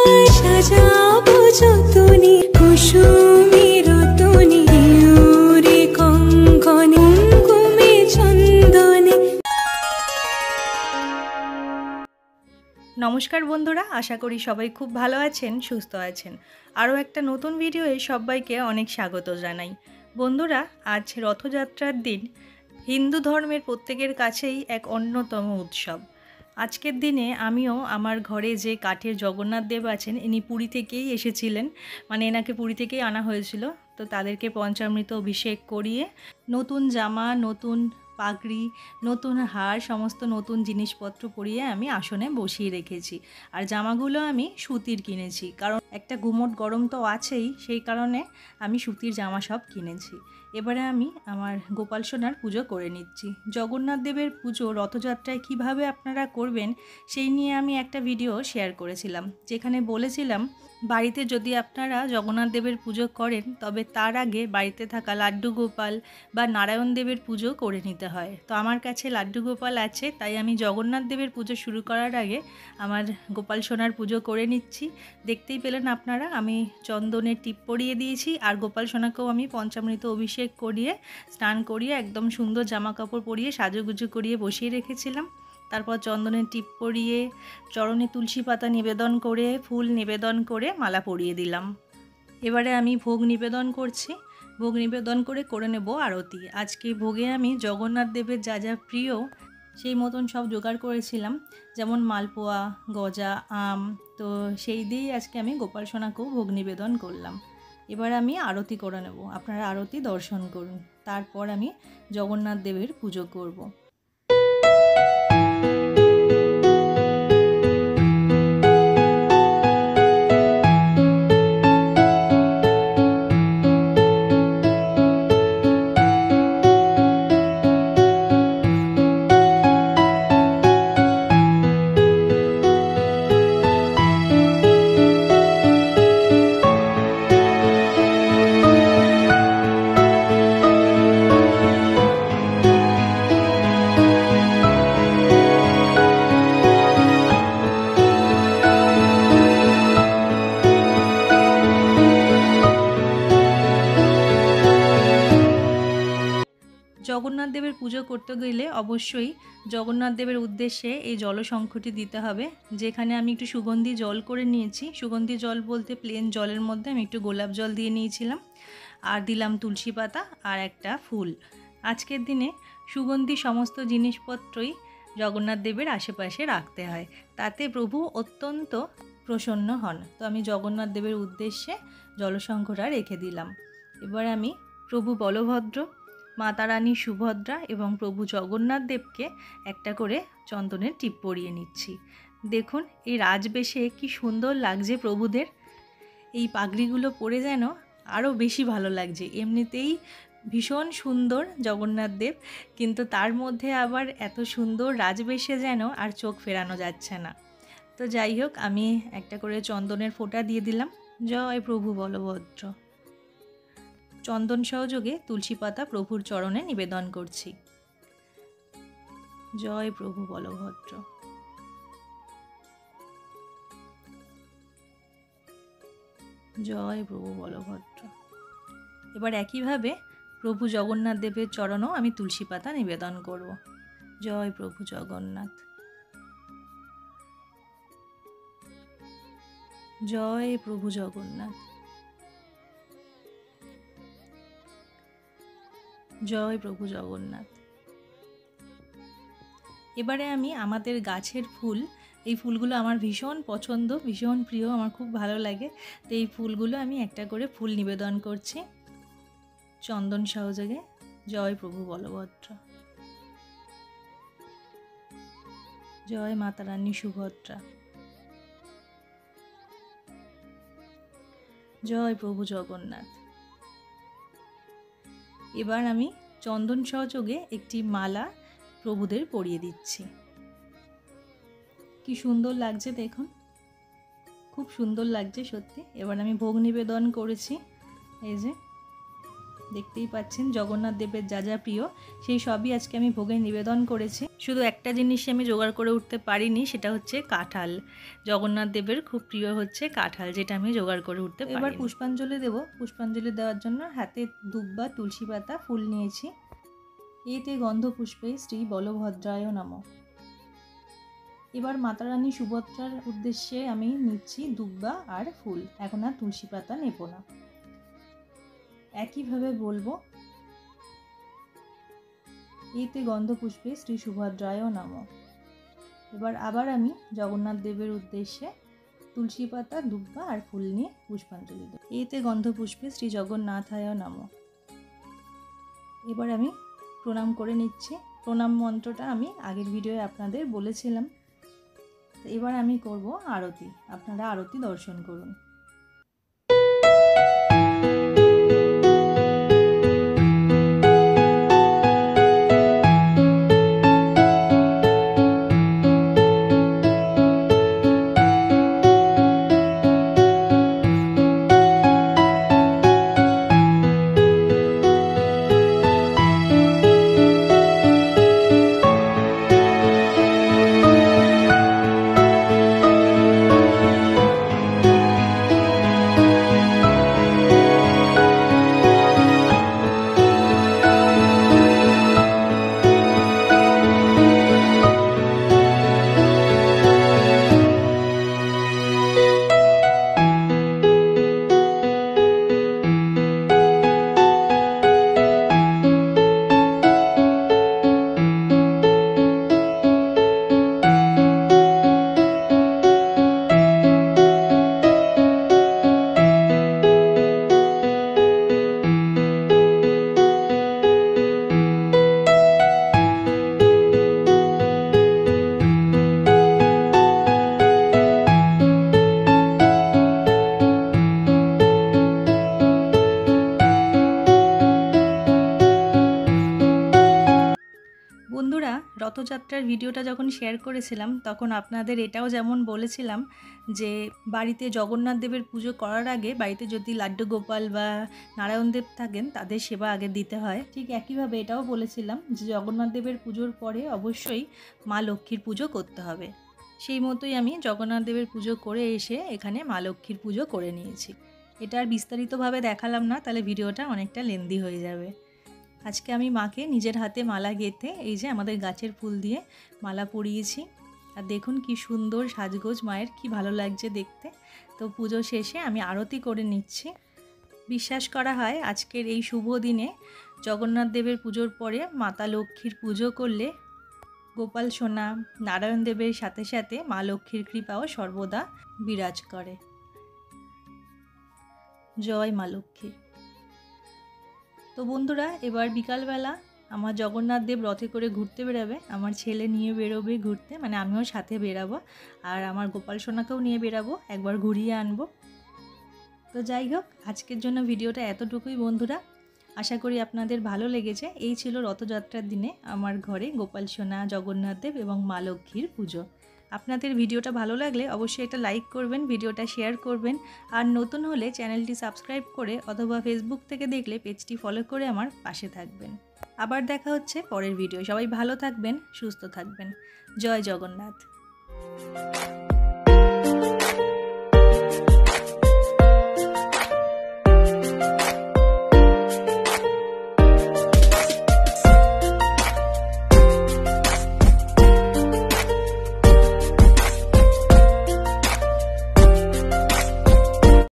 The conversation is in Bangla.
তোমায় সাজাবো যতনে কুসুমে রতনে ইউরে কঙ্কনে কুমে চন্দনে। নমস্কার বন্ধুরা, আশা করি সবাই খুব ভালো আছেন, সুস্থ আছেন। আরও একটা নতুন ভিডিওয়ে সবাইকে অনেক স্বাগত জানাই। বন্ধুরা, আজ রথযাত্রার দিন হিন্দু ধর্মের প্রত্যেকের কাছেই এক অন্যতম উৎসব। আজকের দিনে আমিও আমার ঘরে যে কাঠের জগন্নাথ দেব আছেন, ইনি পুরী থেকেই এসেছিলেন, মানে এনাকে পুরী থেকেই আনা হয়েছিল। তো তাদেরকে পঞ্চামৃত অভিষেক করিয়ে নতুন জামা, নতুন পাগড়ি, নতুন হার, সমস্ত নতুন জিনিসপত্র পরিয়ে আমি আসনে বসিয়ে রেখেছি। আর জামাগুলো আমি সুতির কিনেছি, কারণ একটা গুমোট গরম তো আছেই, সেই কারণে আমি সুতির জামা সব কিনেছি। এবারে আমি আমার গোপাল সোনার পুজো করে নিচ্ছি। জগন্নাথ দেবের পুজো রথযাত্রায় কিভাবে আপনারা করবেন সেই নিয়ে আমি একটা ভিডিও শেয়ার করেছিলাম, যেখানে বলেছিলাম বাড়িতে যদি আপনারা জগন্নাথ দেবের পুজো করেন তবে তার আগে বাড়িতে থাকা লাড্ডু গোপাল বা নারায়ণ দেবের পুজো করে নিতে হয়। তো আমার কাছে লাড্ডু গোপাল আছে, তাই আমি জগন্নাথ দেবের পুজো শুরু করার আগে আমার গোপাল সোনার পুজো করে নিচ্ছি। দেখতেই পেলেন আপনারা, আমি চন্দনের টিপ পরিয়ে দিয়েছি, আর গোপাল সোনাকেও আমি পঞ্চামৃত অভিষেক করিয়ে স্নান করিয়ে একদম সুন্দর জামা কাপড় পরিয়ে সাজুগুজু করিয়ে বসিয়ে রেখেছিলাম। তারপর চন্দনের টিপ পরিয়ে চরণে তুলসী পাতা নিবেদন করে ফুল নিবেদন করে মালা পরিয়ে দিলাম। এবারে আমি ভোগ নিবেদন করছি। ভোগ নিবেদন করে নেব আরতি। আজকে ভোগে আমি জগন্নাথ দেবের যা যা প্রিয় সেই মতন সব জোগাড় করেছিলাম, যেমন মালপোয়া, গজা, আম। তো সেই দিয়েই আজকে আমি গোপাল সোনাকেও ভোগ নিবেদন করলাম। এবার আমি আরতি করে নেব, আপনারা আরতি দর্শন করুন। তারপর আমি জগন্নাথ দেবের পুজো করব। জগন্নাথ দেবের পুজো করতে গেলে অবশ্যই জগন্নাথ দেবের উদ্দেশ্যে এই জলশঙ্খটি দিতে হবে, যেখানে আমি একটু সুগন্ধি জল করে নিয়েছি। সুগন্ধি জল বলতে প্লেন জলের মধ্যে আমি একটু গোলাপ জল দিয়ে নিয়েছিলাম, আর দিলাম তুলসী পাতা আর একটা ফুল। আজকের দিনে সুগন্ধি সমস্ত জিনিসপত্রই জগন্নাথ দেবের আশেপাশে রাখতে হয়, তাতে প্রভু অত্যন্ত প্রসন্ন হন। তো আমি জগন্নাথ দেবের উদ্দেশ্যে জলশঙ্খটা রেখে দিলাম। এবার আমি প্রভু বলভদ্র, মাতা রানী সুভদ্রা এবং প্রভু জগন্নাথ দেবকে একটা করে চন্দনের টিপ পরিয়ে নিচ্ছি। দেখুন এই রাজবেশে কি সুন্দর লাগছে প্রভুদের। এই পাগড়িগুলো পরে যেন আরও বেশি ভালো লাগছে। এমনিতেই ভীষণ সুন্দর জগন্নাথ দেব, কিন্তু তার মধ্যে আবার এত সুন্দর রাজবেশে যেন আর চোখ ফেরানো যাচ্ছে না। তো যাই হোক, আমি একটা করে চন্দনের ফোঁটা দিয়ে দিলাম। জয় প্রভু বলভদ্র। চন্দন সহযোগে তুলসী পাতা প্রভুর চরণে নিবেদন করছি। জয় প্রভু বলভদ্র। জয় প্রভু বলভদ্র। এবার একইভাবে প্রভু জগন্নাথ দেবের চরণেও আমি তুলসী পাতা নিবেদন করব। জয় প্রভু জগন্নাথ। জয় প্রভু জগন্নাথ। জয় প্রভু জগন্নাথ। এবারে আমি আমাদের গাছের ফুল, এই ফুলগুলো আমার ভীষণ পছন্দ, ভীষণ প্রিয়, আমার খুব ভালো লাগে। তো এই ফুলগুলো আমি একটা করে ফুল নিবেদন করছি চন্দন সহযোগে। জয় প্রভু বলভদ্র। জয় মাতা রানী সুভদ্রা। জয় প্রভু জগন্নাথ। এবার আমি চন্দন সহযোগে একটি মালা প্রভুদের পরিয়ে দিচ্ছি। কি সুন্দর লাগছে দেখুন, খুব সুন্দর লাগছে সত্যি। এবার আমি ভোগ নিবেদন করেছি, এই যে দেখতেই পাচ্ছেন জগন্নাথ দেবের যা যা প্রিয় সেই সবই আজকে আমি ভোগে নিবেদন করেছি। শুধু একটা জিনিসই আমি জোগাড় করে উঠতে পারিনি, সেটা হচ্ছে কাঁঠাল। জগন্নাথ দেবের খুব প্রিয় হচ্ছে কাঁঠাল, যেটা আমি জোগাড় করে উঠতে পারি। এবার পুষ্পাঞ্জলি দেব। পুষ্পাঞ্জলি দেওয়ার জন্য হাতে দুব্বা, তুলসী পাতা, ফুল নিয়েছি। এতে গন্ধ পুষ্পে শ্রী বলভদ্রায় নমঃ। এবার মাতা রানী সুভদ্রার উদ্দেশ্যে আমি নিচ্ছি দুব্বা আর ফুল, এখন আর তুলসী পাতা নেব না। একইভাবে বলবো, এতে গন্ধ পুষ্পে শ্রী সুভদ্রায় নমঃ। এবার আবার আমি জগন্নাথ দেবের উদ্দেশ্যে তুলসী পাতা, দুব্বা আর ফুল নিয়ে পুষ্পাঞ্জলি দেব। এতে গন্ধ পুষ্পে শ্রী জগন্নাথায় নমঃ। এবার আমি প্রণাম করে নিচ্ছি। প্রণাম মন্ত্রটা আমি আগের ভিডিওয়ে আপনাদের বলেছিলাম। এবার আমি করব আরতি। আপনারা আরতি দর্শন করুন। বন্ধুরা, রথযাত্রার ভিডিওটা যখন শেয়ার করেছিলাম তখন আপনাদের এটাও যেমন বলেছিলাম যে বাড়িতে জগন্নাথ দেবের পুজো করার আগে বাড়িতে যদি লাড্ডু গোপাল বা নারায়ণ দেব থাকেন তাদের সেবা আগে দিতে হয়, ঠিক একইভাবে এটাও বলেছিলাম যে জগন্নাথ দেবের পুজোর পরে অবশ্যই মা লক্ষ্মীর পুজো করতে হবে। সেই মতোই আমি জগন্নাথ দেবের পুজো করে এসে এখানে মা লক্ষ্মীর পুজো করে নিয়েছি। এটা আর বিস্তারিতভাবে দেখালাম না, তাহলে ভিডিওটা অনেকটা লেন্দি হয়ে যাবে। আজকে আমি মাকে নিজের হাতে মালা গেঁথে এই যে আমাদের গাছের ফুল দিয়ে মালা পরিয়েছি। আর দেখুন কি সুন্দর সাজগোজ মায়ের, কি ভালো লাগছে দেখতে। তো পুজো শেষে আমি আরতি করে নিচ্ছি। বিশ্বাস করা হয় আজকের এই শুভ দিনে জগন্নাথ দেবের পুজোর পরে মাতা লক্ষ্মীর পুজো করলে গোপাল সোনা, নারায়ণ দেবের সাথে সাথে মা লক্ষ্মীর কৃপাও সর্বদা বিরাজ করে। জয় মা লক্ষ্মী। তো বন্ধুরা, এবার বিকালবেলা আমার জগন্নাথ দেব রথে করে ঘুরতে বেরাবে। আমার ছেলে নিয়ে বেরোবে ঘুরতে, মানে আমিও সাথে বেরাবো, আর আমার গোপাল সোনাকেও নিয়ে বেরাবো, একবার ঘুরিয়ে আনবো। তো যাই হোক, আজকের জন্য ভিডিওটা এতটুকুই বন্ধুরা। আশা করি আপনাদের ভালো লেগেছে। এই ছিল রথযাত্রার দিনে আমার ঘরে গোপাল সোনা, জগন্নাথ দেব এবং মা লক্ষ্মীর পুজো। আপনাদের ভিডিওটা ভালো লাগলে অবশ্যই একটা লাইক করবেন, ভিডিওটা শেয়ার করবেন, আর নতুন হলে চ্যানেলটি সাবস্ক্রাইব করে অথবা ফেসবুক থেকে দেখলে পেজটি ফলো করে আমার পাশে থাকবেন। আবার দেখা হচ্ছে পরের ভিডিও। সবাই ভালো থাকবেন, সুস্থ থাকবেন। জয় জগন্নাথ।